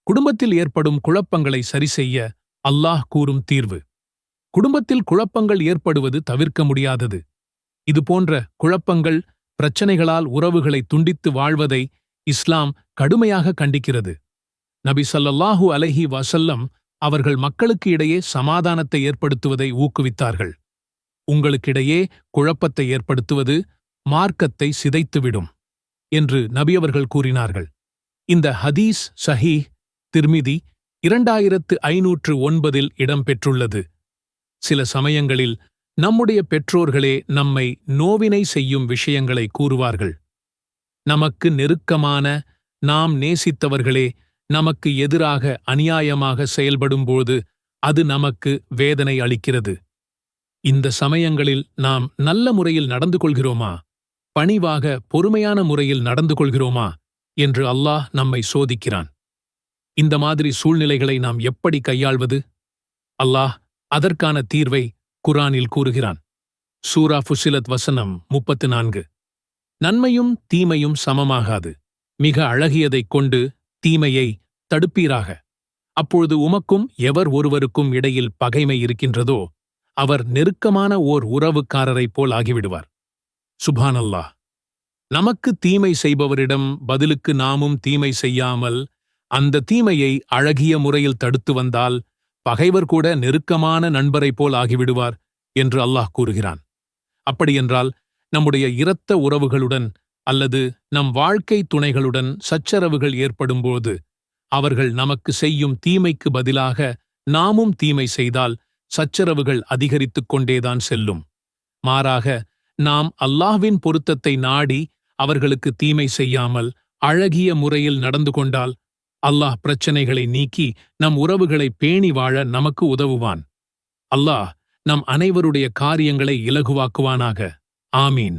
குடும்பத்தில் ஏற்படும் குழப்பங்களை சரிசெய்ய அல்லாஹ் கூறும் தீர்வு. குடும்பத்தில் குழப்பங்கள் ஏற்படுவது தவிர்க்க முடியாதது. இதுபோன்ற குழப்பங்கள், பிரச்சனைகளால் உறவுகளை துண்டித்து வாழ்வதை இஸ்லாம் கடுமையாக கண்டிக்கிறது. நபி ஸல்லல்லாஹு அலைஹி வஸல்லம் அவர்கள் மக்களுக்கு இடையே சமாதானத்தை ஏற்படுத்துவதை ஊக்குவித்தார்கள். உங்களுக்கிடையே குழப்பத்தை ஏற்படுத்துவது மார்க்கத்தை சிதைத்துவிடும் என்று நபி அவர்கள் கூறினார்கள். இந்த ஹதீஸ் ஸஹீஹ் திர்மிதி 2509 இடம்பெற்றுள்ளது. சில சமயங்களில் நம்முடைய பெற்றோர்களே நம்மை நோவினை செய்யும் விஷயங்களை கூறுவார்கள். நமக்கு நெருக்கமான, நாம் நேசித்தவர்களே நமக்கு எதிராக அநியாயமாக செயல்படும்போது அது நமக்கு வேதனை அளிக்கிறது. இந்த சமயங்களில் நாம் நல்ல முறையில் நடந்து கொள்கிறோமா, பணிவாக பொறுமையான முறையில் நடந்து கொள்கிறோமா என்று அல்லாஹ் நம்மை சோதிக்கிறான். இந்த மாதிரி சூழ்நிலைகளை நாம் எப்படி கையாள்வது? அல்லாஹ் அதற்கான தீர்வை குர்ஆனில் கூறுகிறான். சூரா ஃபுஸ்ஸிலத் வசனம் 34. நன்மையும் தீமையும் சமமாகாது. மிக அழகியதைக் கொண்டு தீமையை தடுப்பீராக. அப்பொழுது உமக்கும் எவர் ஒருவருக்கும் இடையில் பகைமை இருக்கின்றதோ அவர் நெருக்கமான ஓர் உறவுக்காரரைப் போல் ஆகிவிடுவார். சுப்ஹானல்லாஹ். நமக்கு தீமை செய்பவரிடம் பதிலுக்கு நாமும் தீமை செய்யாமல் அந்த தீமையை அழகிய முறையில் தடுத்து வந்தால் பகைவர் கூட நெருக்கமான நண்பரைப் போல் ஆகிவிடுவார் என்று அல்லாஹ் கூறுகிறான். அப்படியென்றால் நம்முடைய இரத்த உறவுகளுடன் அல்லது நம் வாழ்க்கை துணைகளுடன் சச்சரவுகள் ஏற்படும்போது அவர்கள் நமக்கு செய்யும் தீமைக்கு பதிலாக நாமும் தீமை செய்தால் சச்சரவுகள் அதிகரித்துக் கொண்டேதான் செல்லும். மாறாக நாம் அல்லாஹ்வின் பொருத்தத்தை நாடி அவர்களுக்கு தீமை செய்யாமல் அழகிய முறையில் நடந்து கொண்டால் அல்லாஹ் பிரச்சனைகளை நீக்கி நம் உறவுகளை பேணி வாழ நமக்கு உதவுவான். அல்லாஹ் நம் அனைவருடைய காரியங்களை இலகுவாக்குவானாக. ஆமீன்.